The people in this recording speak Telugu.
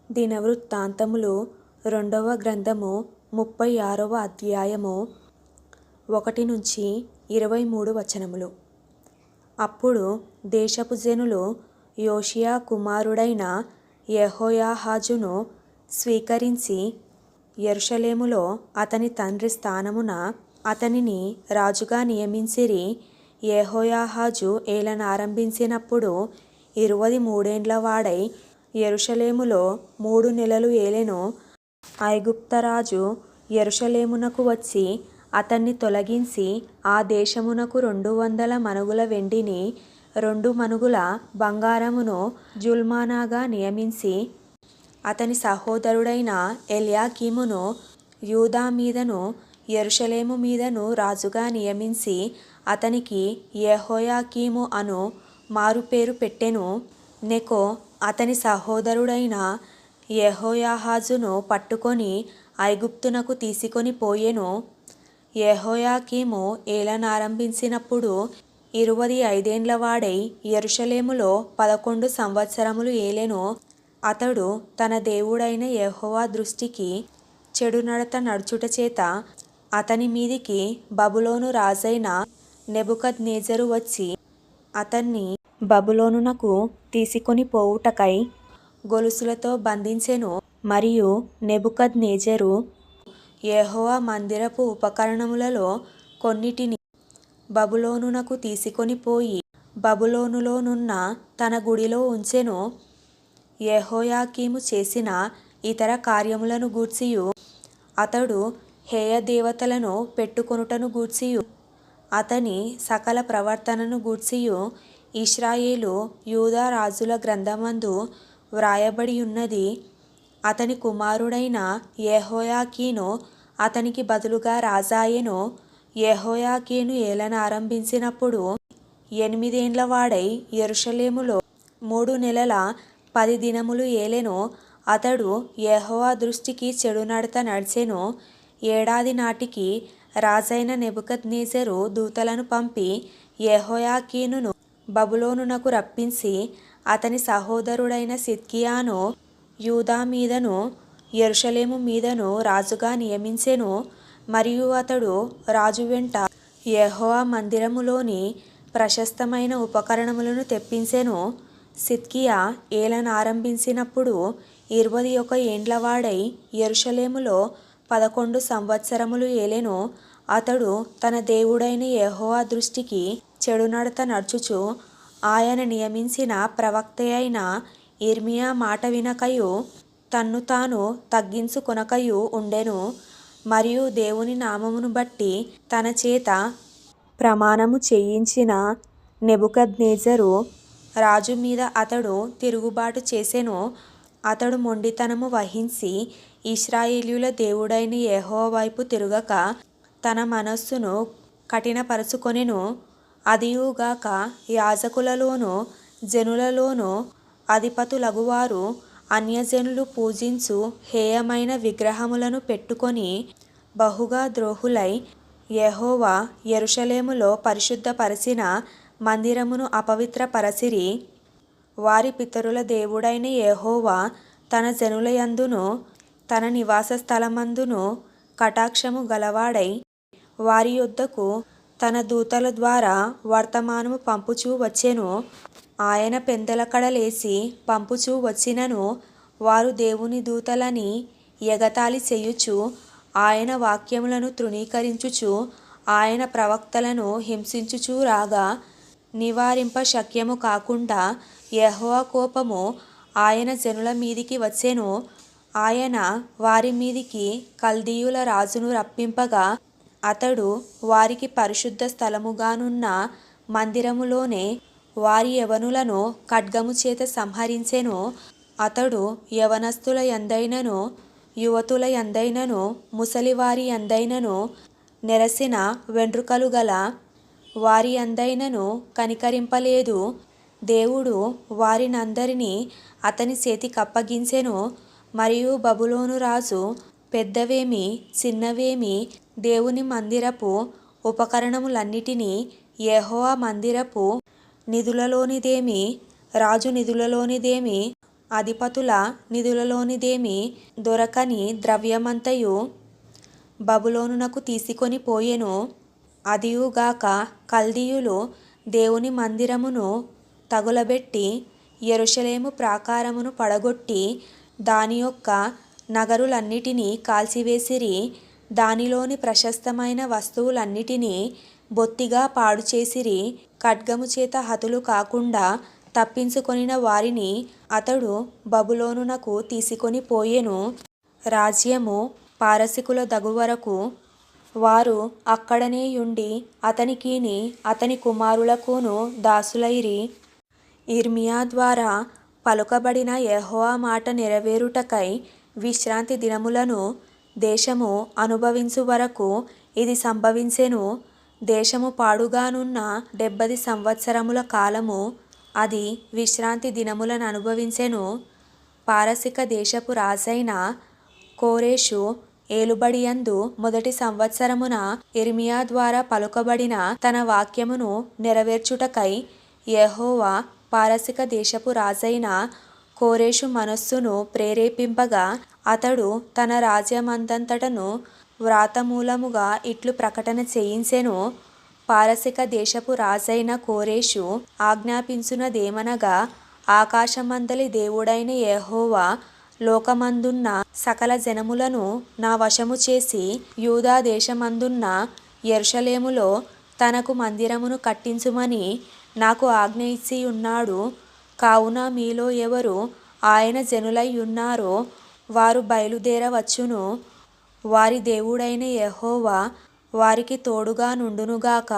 దినవృత్తాంతములు 2వ గ్రంథము 36వ అధ్యాయము 1-23 వచనములు. అప్పుడు దేశపు జనులు యోషియా కుమారుడైన యెహోయాహాజును స్వీకరించి యెరూషలేములో అతని తండ్రి స్థానమున అతనిని రాజుగా నియమించిరి. యెహోయాహాజు ఏలనారంభించినప్పుడు 23 ఏండ్ల వాడై యెరూషలేములో 3 నెలలు ఏలెను. ఐగుప్తరాజు యెరూషలేమునకు వచ్చి అతన్ని తొలగించి ఆ దేశమునకు 200 మణుగుల వెండిని 2 మణుగుల బంగారమును జుల్మానాగా నియమించి అతని సహోదరుడైన ఎల్యాకీమును యూదా మీదను యెరూషలేము మీదను రాజుగా నియమించి అతనికి యెహోయాకీము అను మారుపేరు పెట్టెను. నెకో అతని సహోదరుడైన యెహోయాహాజును పట్టుకొని ఐగుప్తునకు తీసుకొని పోయెను. యెహోయాకీము ఏలనారంభించినప్పుడు 25 ఏండ్ల వాడై యెరూషలేములో 11 సంవత్సరములు ఏలెను. అతడు తన దేవుడైన యెహోవా దృష్టికి చెడు నడత నడుచుట చేత అతని మీదికి బబులోను రాజైన నెబుకద్నెజరు వచ్చి అతన్ని బబులోనునకు తీసుకొని పోవుటకై గొలుసులతో బంధించెను. మరియు నెబుకద్నెజరు యెహోవా మందిరపు ఉపకరణములలో కొన్నిటిని బబులోనునకు తీసుకొని పోయి బబులోనులోనున్న తన గుడిలో ఉంచెను. యెహోయాకీము చేసిన ఇతర కార్యములను గూర్చియు అతడు హేయ దేవతలను పెట్టుకొనుటను గూర్చియు అతని సకల ప్రవర్తనను గూర్చియు ఇశ్రాయేలు యూదా రాజుల గ్రంథమందు వ్రాయబడి ఉన్నది. అతని కుమారుడైన యెహోయాకీను అతనికి బదులుగా రాజాయెను. యెహోయాకీను ఏలనారంభించినప్పుడు 8 ఏండ్ల వాడై యెరూషలేములో 3 నెలల 10 దినములు ఏలెను. అతడు యెహోవా దృష్టికి చెడు నడత నడిచెను. ఏడాది నాటికి రాజైన నెబుకద్నెజరు దూతలను పంపి యెహోయాకీనును బబులోనునకు రప్పించి అతని సహోదరుడైన సిద్కియాను యూదా మీదను యెరూషలేము మీదను రాజుగా నియమించెను. మరియు అతడు రాజు వెంట యెహోవా మందిరములోని ప్రశస్తమైన ఉపకరణములను తెప్పించెను. సిద్కియా ఏలనారంభించినప్పుడు 21 ఏండ్ల వాడై యెరూషలేములో 11 సంవత్సరములు ఏలెను. అతడు తన దేవుడైన యెహోవా దృష్టికి చెడు నడత నడుచుచు ఆయన నియమించిన ప్రవక్తయైన యిర్మీయా మాట వినకయు తన్ను తాను తగ్గించుకొనకయు ఉండెను. మరియు దేవుని నామమును బట్టి తన చేత ప్రమాణము చేయించిన నెబుకద్నెజరు రాజు మీద అతడు తిరుగుబాటు చేసెను. అతడు మొండితనము వహించి ఇశ్రాయేలీయుల దేవుడైన యెహోవా వైపు తిరుగక తన మనస్సును కఠినపరచుకొనెను. అదియుగాక యాజకులలోను జనులలోను అధిపతులగువారు అన్యజనులు పూజించు హేయమైన విగ్రహములను పెట్టుకొని బహుగా ద్రోహులై యెహోవా యెరూషలేములో పరిశుద్ధపరచిన మందిరమును అపవిత్రపరచిరి. వారి పితరుల దేవుడైన యెహోవా తన జనుల యందును తన నివాస స్థలమందును కటాక్షము గలవాడై వారి యొద్దకు తన దూతల ద్వారా వర్తమానము పంపుచూ వచ్చెను. ఆయన పెందలకడ లేచి పంపుచూ వచ్చినను వారు దేవుని దూతలని ఎగతాళి చేయుచు ఆయన వాక్యములను తృణీకరించుచు ఆయన ప్రవక్తలను హింసించుచూ రాగా నివారింప శక్యము కాకుండా యెహోవా కోపము ఆయన జనుల మీదికి వచ్చెను. ఆయన వారి మీదికి కల్దీయుల రాజును రప్పింపగా అతడు వారికి పరిశుద్ధ స్థలముగానున్న మందిరములోనే వారి యవనులను ఖడ్గము చేత సంహరించెను. అతడు యవనస్తుల యందైనను యువతుల యందైనను ముసలివారి యందైనను నెరసిన వెంట్రుకలు గల వారి యందైనను కనికరింపలేదు. దేవుడు వారినందరినీ అతని చేతికప్పగించెను. మరియు బబులోను రాజు పెద్దవేమి చిన్నవేమి దేవుని మందిరపు ఉపకరణములన్నిటినీ యెహోవా మందిరపు నిధులలోనిదేమి రాజు నిధులలోనిదేమి అధిపతుల నిధులలోనిదేమి దొరకని ద్రవ్యమంతయు బబులోనునకు తీసుకొని పోయెను. అదియుగాక కల్దీయులు దేవుని మందిరమును తగులబెట్టి యెరూషలేము ప్రాకారమును పడగొట్టి దాని యొక్క నగరులన్నిటినీ కాల్చివేసిరి. దానిలోని ప్రశస్తమైన వస్తువులన్నిటినీ బొత్తిగా పాడు చేసిరి. ఖడ్గము చేత హతులు కాకుండా తప్పించుకొనిన వారిని అతడు బబులోనునకు తీసుకొని పోయెను. రాజ్యము పారసికుల దగువరకు వారు అక్కడనే యుండి అతనికిని అతని కుమారులకును దాసులైరి. యిర్మీయా ద్వారా పలుకబడిన యెహోవా మాట నెరవేరుటకై విశ్రాంతి దినములను దేశము అనుభవించు వరకు ఇది సంభవించెను. దేశము పాడుగానున్న 70 సంవత్సరముల కాలము అది విశ్రాంతి దినములను అనుభవించెను. పారసిక దేశపు రాజైన కోరెషు ఏలుబడియందు మొదటి సంవత్సరమున యిర్మీయా ద్వారా పలుకబడిన తన వాక్యమును నెరవేర్చుటకై యెహోవా పారసిక దేశపు రాజైన కోరెషు మనస్సును ప్రేరేపింపగా అతడు తన రాజ్యమందంతటను వ్రాతమూలముగా ఇట్లు ప్రకటన చేయించెను. పారసిక దేశపు రాజైన కోరెషు ఆజ్ఞాపించునదేమనగా, ఆకాశమందలి దేవుడైన యెహోవా లోకమందున్న సకల జనములను నా వశము చేసి యూదా దేశమందున్న యెరూషలేములో తనకు మందిరమును కట్టించుమని నాకు ఆజ్ఞ ఇచ్చియున్నాడు. కావున మీలో ఎవరు ఆయన జనులై ఉన్నారో వారు బయలుదేరవచ్చును. వారి దేవుడైన యెహోవా వారికి తోడుగా నుండునుగాక.